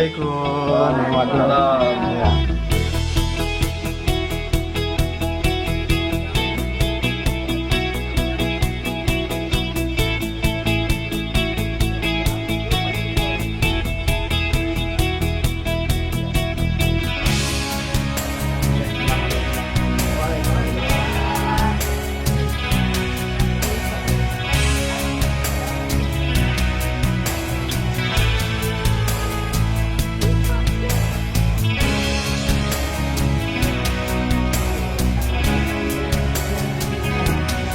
Assalamualaikum. Waalaikumsalam. Ya.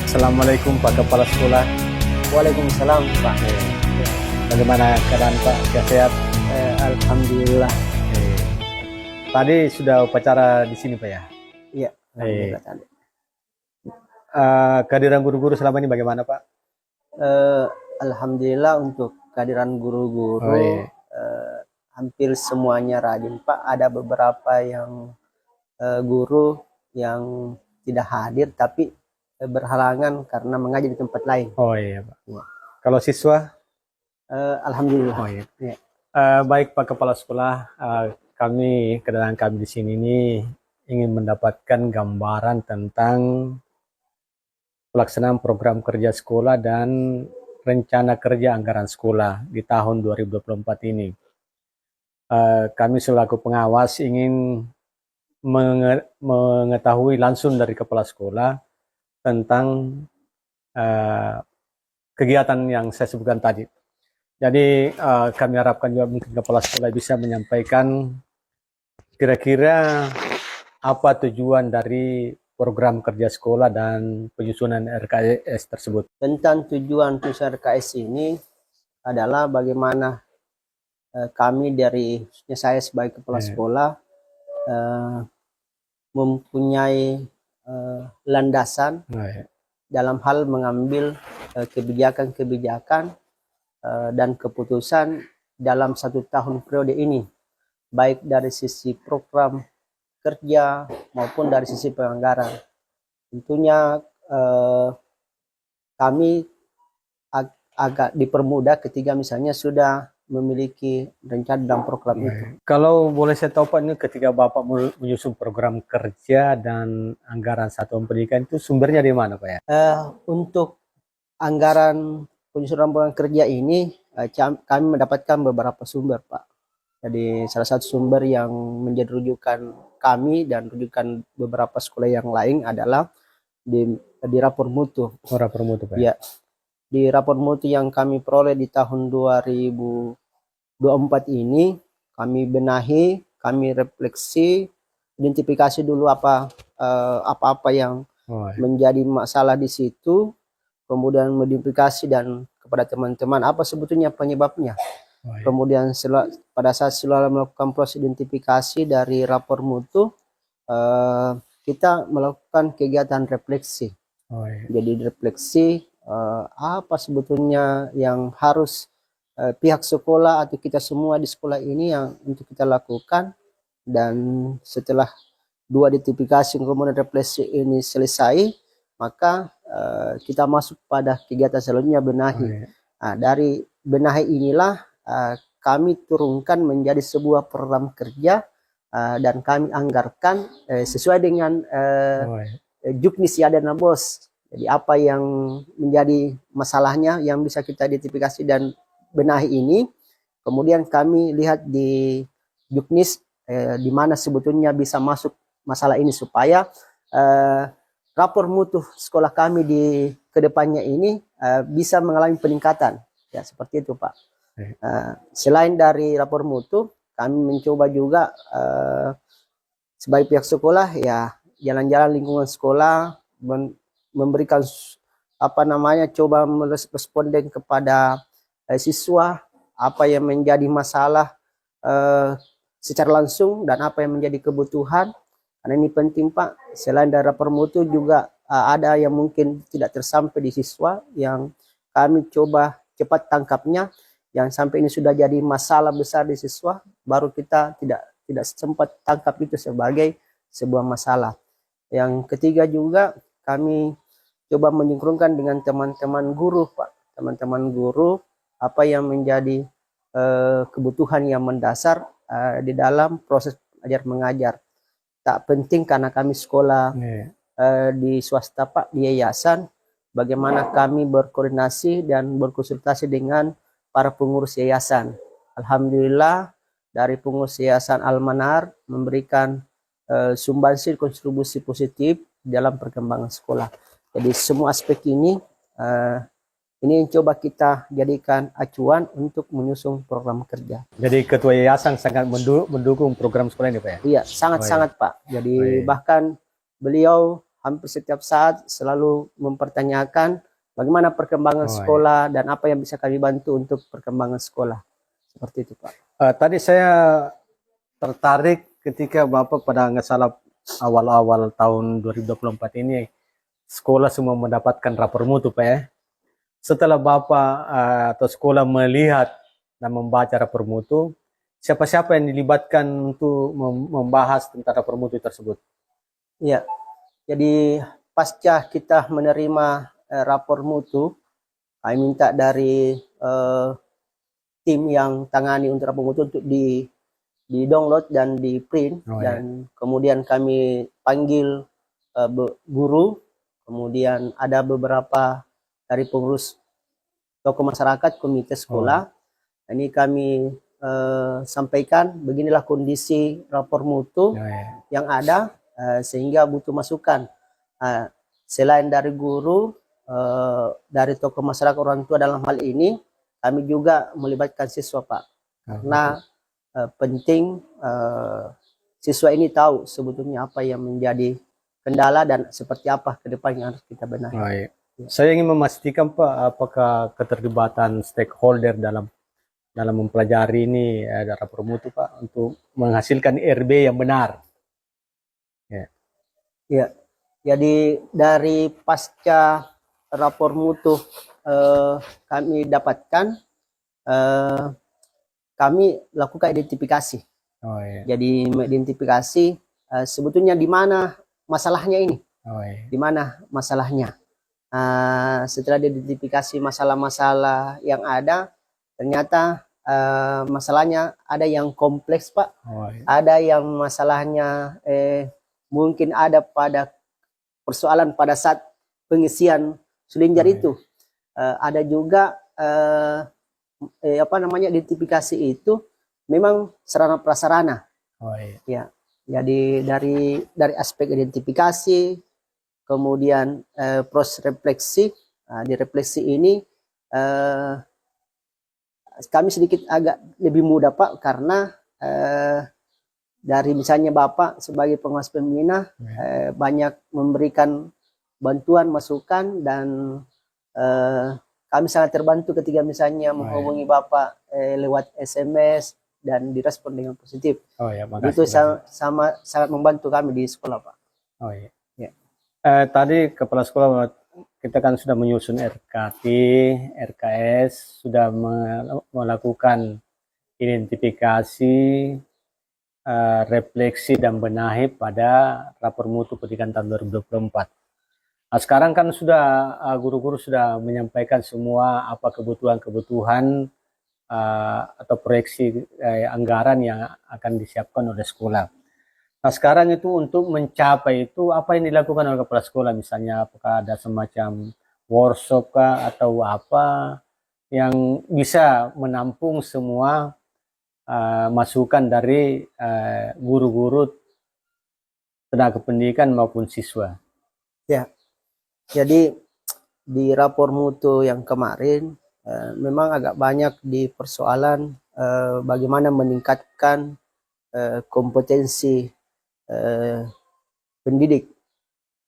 Assalamualaikum Pak Kepala Sekolah. Waalaikumsalam, Pak. Bagaimana keadaan Pak? Sehat? Alhamdulillah. Tadi sudah upacara di sini Pak ya? Iya, alhamdulillah tadi. Kehadiran guru-guru selama ini bagaimana Pak? Alhamdulillah untuk kehadiran guru-guru Oh, iya. hampir semuanya rajin, Pak. Ada beberapa yang guru yang tidak hadir tapi berhalangan karena mengajar di tempat lain. Oh iya Pak. Ya. Kalau siswa? Alhamdulillah. Oh iya. Ya. Baik Pak Kepala Sekolah, kedatangan kami di sini ini ingin mendapatkan gambaran tentang pelaksanaan program kerja sekolah dan rencana kerja anggaran sekolah di tahun 2024 ini. Kami selaku pengawas ingin mengetahui langsung dari Kepala Sekolah tentang kegiatan yang saya sebutkan tadi. Jadi kami harapkan juga mungkin Kepala Sekolah bisa menyampaikan kira-kira apa tujuan dari program kerja sekolah dan penyusunan RKS tersebut. Tentang tujuan RKS ini adalah bagaimana kami dari saya sebagai kepala sekolah mempunyai landasan dalam hal mengambil kebijakan-kebijakan dan keputusan dalam 1 tahun periode ini, baik dari sisi program kerja maupun dari sisi penganggaran. Tentunya kami agak dipermudah ketika misalnya sudah memiliki rencana dalam program itu. Kalau boleh saya tahu Pak, ini ketika Bapak menyusun program kerja dan anggaran satuan pendidikan itu sumbernya di mana Pak ya? Untuk anggaran penyusunan program kerja ini kami mendapatkan beberapa sumber Pak. Jadi salah satu sumber yang menjadi rujukan kami dan rujukan beberapa sekolah yang lain adalah di rapor mutu. Oh, rapor mutu Pak. Ya. Di rapor mutu yang kami peroleh di tahun 2024 ini, kami benahi, kami refleksi, identifikasi dulu apa-apa yang menjadi masalah di situ, kemudian modifikasi dan kepada teman-teman apa sebetulnya penyebabnya. Kemudian pada saat setelah melakukan proses identifikasi dari rapor mutu, kita melakukan kegiatan refleksi. Jadi refleksi apa sebetulnya yang harus pihak sekolah atau kita semua di sekolah ini yang untuk kita lakukan, dan setelah 2 identifikasi kemudian refleksi ini selesai, maka kita masuk pada kegiatan selanjutnya benahi. Nah, dari benahi inilah kami turunkan menjadi sebuah program kerja dan kami anggarkan sesuai dengan juknis ya dana bos. Jadi apa yang menjadi masalahnya yang bisa kita identifikasi dan benahi ini, kemudian kami lihat di juknis di mana sebetulnya bisa masuk masalah ini supaya rapor mutu sekolah kami di kedepannya ini bisa mengalami peningkatan. Ya seperti itu Pak. Selain dari rapor mutu, kami mencoba juga sebagai pihak sekolah ya jalan-jalan lingkungan sekolah, memberikan coba meresponden kepada siswa apa yang menjadi masalah secara langsung dan apa yang menjadi kebutuhan. Karena ini penting Pak, selain dari rapor mutu juga ada yang mungkin tidak tersampai di siswa yang kami coba cepat tangkapnya, yang sampai ini sudah jadi masalah besar di siswa, baru kita tidak sempat tangkap itu sebagai sebuah masalah. Yang ketiga juga kami coba menyinkronkan dengan teman-teman guru Pak. Teman-teman guru apa yang menjadi kebutuhan yang mendasar di dalam proses belajar mengajar. Tak penting karena kami sekolah di swasta Pak, di yayasan, bagaimana kami berkoordinasi dan berkonsultasi dengan para pengurus yayasan. Alhamdulillah dari pengurus yayasan Al-Manar memberikan sumbangsi kontribusi positif dalam perkembangan sekolah. Jadi semua aspek ini yang coba kita jadikan acuan untuk menyusun program kerja. Jadi ketua yayasan sangat mendukung program sekolah ini Pak ya? Iya, sangat-sangat Pak. Jadi bahkan beliau hampir setiap saat selalu mempertanyakan bagaimana perkembangan sekolah dan apa yang bisa kami bantu untuk perkembangan sekolah. Seperti itu Pak. Tadi saya tertarik ketika Bapak pada nggak salah awal-awal tahun 2024 ini sekolah semua mendapatkan rapor mutu Pak ya. Setelah Bapak atau sekolah melihat dan membaca rapor mutu, siapa-siapa yang dilibatkan untuk membahas tentang rapor mutu tersebut? Iya, jadi pasca kita menerima rapor mutu, kami minta dari tim yang tangani untuk rapor mutu untuk di download dan di print dan kemudian kami panggil guru, kemudian ada beberapa dari pengurus tokoh masyarakat, komite sekolah. Ini kami sampaikan beginilah kondisi rapor mutu yang ada, sehingga butuh masukan selain dari guru, dari tokoh masyarakat, orang tua dalam hal ini kami juga melibatkan siswa Pak, karena penting siswa ini tahu sebetulnya apa yang menjadi kendala dan seperti apa ke depan yang harus kita benahi. Saya ingin memastikan Pak, apakah keterlibatan stakeholder dalam mempelajari ini rapor mutu Pak untuk menghasilkan RB yang benar. Ya, jadi dari pasca rapor mutu kami dapatkan, kami lakukan identifikasi. Jadi mengidentifikasi sebetulnya di mana masalahnya ini, di mana masalahnya. Setelah diidentifikasi masalah-masalah yang ada, ternyata masalahnya ada yang kompleks Pak, ada yang masalahnya mungkin ada pada persoalan pada saat pengisian sulinjar itu, ada juga identifikasi itu memang sarana prasarana. Ya, jadi dari aspek identifikasi, kemudian proses refleksi. Di refleksi ini kami sedikit agak lebih mudah Pak, karena dari misalnya Bapak sebagai pengawas pembina banyak memberikan bantuan, masukan, dan kami sangat terbantu ketika misalnya menghubungi Bapak lewat SMS dan direspon dengan positif. Itu sangat membantu kami di sekolah Pak. Tadi Kepala Sekolah kita kan sudah menyusun RKT, RKS, sudah melakukan identifikasi, refleksi dan benahi pada rapor mutu pendidikan tahun 2024. Nah, sekarang kan sudah guru-guru sudah menyampaikan semua apa kebutuhan atau proyeksi anggaran yang akan disiapkan oleh sekolah. Nah sekarang itu untuk mencapai itu apa yang dilakukan oleh kepala sekolah, misalnya apakah ada semacam workshop kah atau apa yang bisa menampung semua masukan dari guru-guru, tenaga pendidikan maupun siswa? Ya, jadi di rapor mutu yang kemarin memang agak banyak di persoalan bagaimana meningkatkan kompetensi pendidik.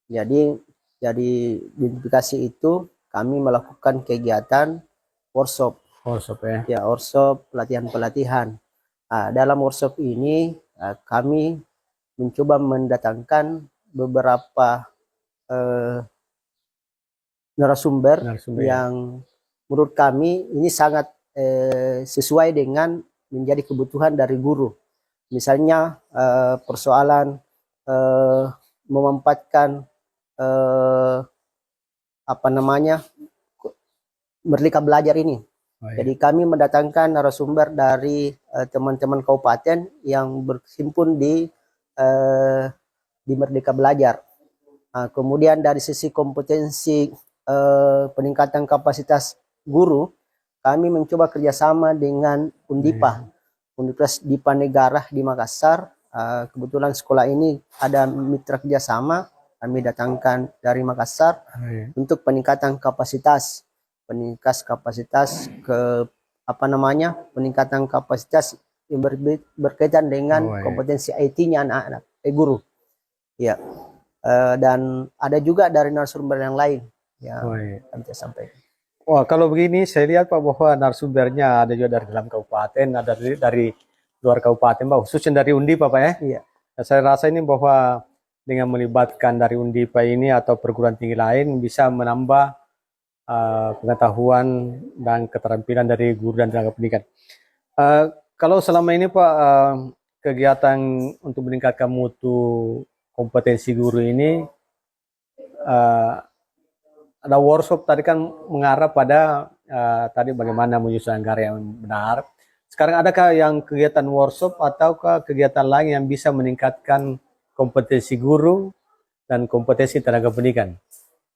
Jadi identifikasi itu kami melakukan kegiatan workshop ya, workshop pelatihan. Dalam workshop ini kami mencoba mendatangkan beberapa narasumber yang menurut kami ini sangat sesuai dengan menjadi kebutuhan dari guru. Misalnya persoalan memanfaatkan Merdeka Belajar ini. Oh, iya. Jadi kami mendatangkan narasumber dari teman-teman kabupaten yang berhimpun di Merdeka Belajar. Kemudian dari sisi kompetensi peningkatan kapasitas guru, kami mencoba kerjasama dengan Undipa, Universitas Dipa Negara di Makassar. Kebetulan sekolah ini ada mitra kerjasama, kami datangkan dari Makassar untuk peningkatan kapasitas peningkatan kapasitas yang berkaitan dengan kompetensi IT-nya anak-anak guru. Ya. Dan ada juga dari narasumber yang lain yang kami sampaikan. Wah, kalau begini saya lihat Pak bahwa narasumbernya ada juga dari dalam kabupaten, ada dari luar kabupaten, Pak, khususnya dari Undipa, Pak ya. Iya. Nah, saya rasa ini bahwa dengan melibatkan dari Undipa ini atau perguruan tinggi lain bisa menambah pengetahuan dan keterampilan dari guru dan tenaga pendidikan. Kalau selama ini Pak, kegiatan untuk meningkatkan mutu kompetensi guru ini, ada workshop tadi kan mengarah pada tadi bagaimana menyusun anggaran yang benar. Sekarang adakah yang kegiatan workshop ataukah kegiatan lain yang bisa meningkatkan kompetensi guru dan kompetensi tenaga pendidikan?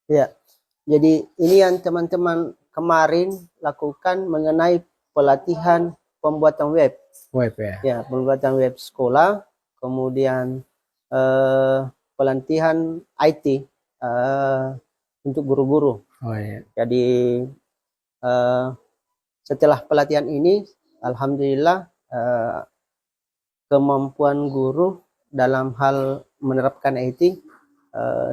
Ya, jadi ini yang teman-teman kemarin lakukan mengenai pelatihan pembuatan web. Web ya. Ya, pembuatan web sekolah, kemudian pelatihan IT untuk guru-guru. Oh, iya. Jadi setelah pelatihan ini, alhamdulillah kemampuan guru dalam hal menerapkan IT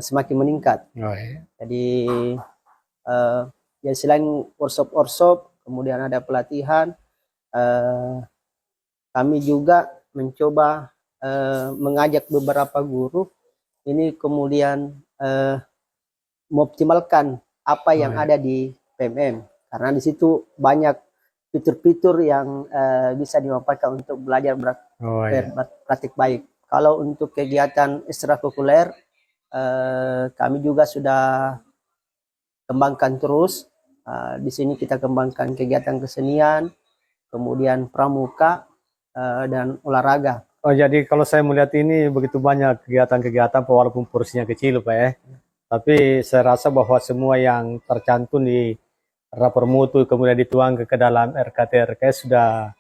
semakin meningkat. Oh, iya. Jadi ya selain workshop, kemudian ada pelatihan, kami juga mencoba mengajak beberapa guru ini kemudian mengoptimalkan apa yang ada di PMM, karena di situ banyak fitur-fitur yang bisa dimanfaatkan untuk belajar praktik baik. Kalau untuk kegiatan ekstrakurikuler, kami juga sudah kembangkan terus. Di sini kita kembangkan kegiatan kesenian, kemudian pramuka dan olahraga. Oh, jadi kalau saya melihat ini begitu banyak kegiatan-kegiatan walaupun porsinya kecil Pak ya. Tapi saya rasa bahwa semua yang tercantum di rapor mutu kemudian dituang ke dalam RKT-RKS sudah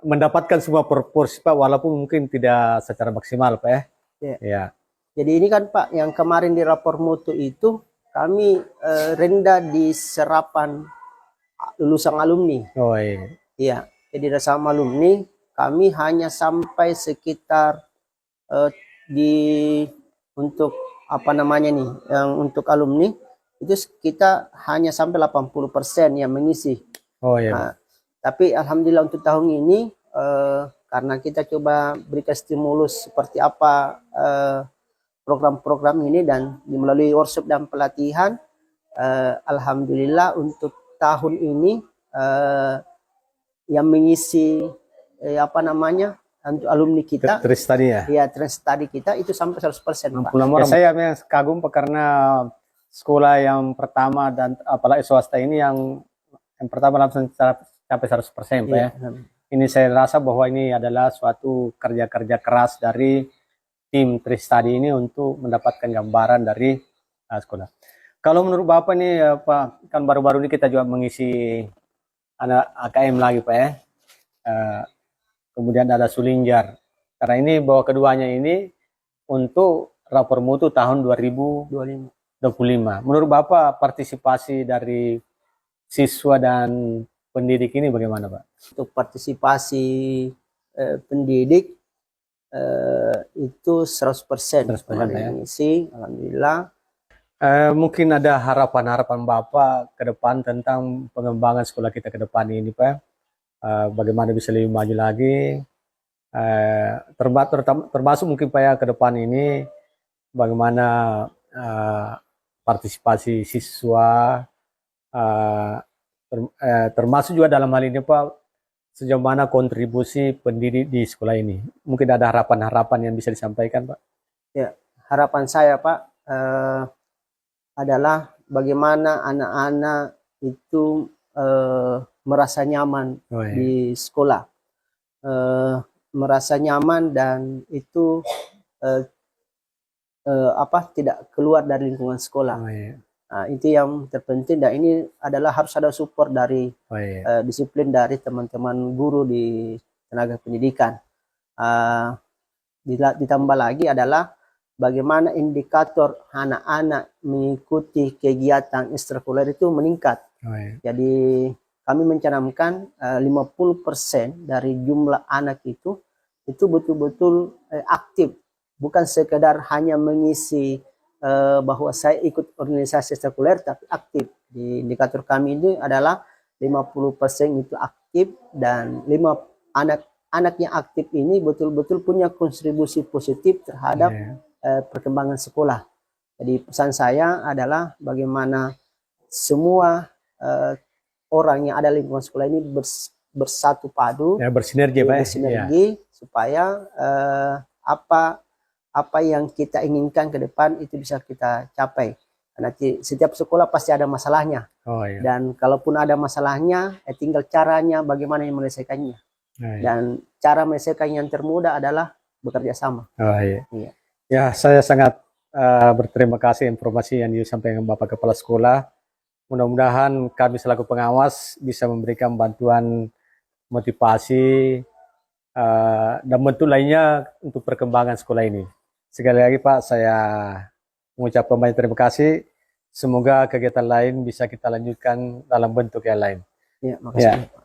mendapatkan semua proporsi Pak, walaupun mungkin tidak secara maksimal Pak ya. Ya. Jadi ini kan Pak, yang kemarin di rapor mutu itu kami rendah di serapan lulusan alumni. Oh iya. Iya, jadi serapan alumni kami hanya sampai sekitar untuk yang untuk alumni itu kita hanya sampai 80% yang mengisi. Oh iya. Tapi alhamdulillah untuk tahun ini karena kita coba berikan stimulus seperti apa program-program ini dan melalui workshop dan pelatihan, alhamdulillah untuk tahun ini yang mengisi untuk alumni kita, Tristadi ya? Ya, Tristadi kita itu sampai 100%. Pak. Ya, saya memang kagum Pak, karena sekolah yang pertama dan apalagi swasta ini yang pertama langsung sampai 100% Pak ya. Ini saya rasa bahwa ini adalah suatu kerja-kerja keras dari tim Tristadi ini untuk mendapatkan gambaran dari sekolah. Kalau menurut Bapak nih Pak, kan baru-baru ini kita juga mengisi anak AKM lagi Pak ya. Kemudian ada Sulinjar. Karena ini bahwa keduanya ini untuk rapor mutu tahun 2025. Menurut Bapak partisipasi dari siswa dan pendidik ini bagaimana Pak? Untuk partisipasi pendidik itu 100%. 100% ya. Mengisi, alhamdulillah. Mungkin ada harapan-harapan Bapak ke depan tentang pengembangan sekolah kita ke depan ini Pak. Bagaimana bisa lebih maju lagi, termasuk mungkin Pak ya ke depan ini bagaimana partisipasi siswa, termasuk juga dalam hal ini Pak, sejauh mana kontribusi pendidik di sekolah ini. Mungkin ada harapan-harapan yang bisa disampaikan Pak? Ya, harapan saya Pak adalah bagaimana anak-anak itu merasa nyaman Oh, iya. di sekolah, merasa nyaman dan itu eh, tidak keluar dari lingkungan sekolah. Oh, iya. Nah, itu yang terpenting dan ini adalah harus ada support dari Oh, iya. disiplin dari teman-teman guru di tenaga pendidikan. Ditambah lagi adalah bagaimana indikator anak-anak mengikuti kegiatan ekstrakurikuler itu meningkat. Oh, iya. Jadi kami mencanangkan 50% dari jumlah anak itu betul-betul aktif, bukan sekedar hanya mengisi bahwa saya ikut organisasi ekstrakurikuler, tapi aktif. Di indikator kami ini adalah 50% itu aktif dan anak yang aktif ini betul-betul punya kontribusi positif terhadap perkembangan sekolah. Jadi pesan saya adalah bagaimana semua orang yang ada di lingkungan sekolah ini bersatu padu, Ya, bersinergi, Pak. bersinergi supaya apa yang kita inginkan ke depan itu bisa kita capai. Karena setiap sekolah pasti ada masalahnya. Oh, iya. Dan kalaupun ada masalahnya, tinggal caranya bagaimana yang menyelesaikannya. Oh, iya. Dan cara menyelesaikan yang termudah adalah bekerja sama. Oh, iya. Iya. Ya, saya sangat berterima kasih informasi yang disampaikan Bapak Kepala Sekolah. Mudah-mudahan kami selaku pengawas bisa memberikan bantuan motivasi dan bentuk lainnya untuk perkembangan sekolah ini. Sekali lagi Pak, saya mengucapkan banyak terima kasih. Semoga kegiatan lain bisa kita lanjutkan dalam bentuk yang lain. Ya, makasih. Ya.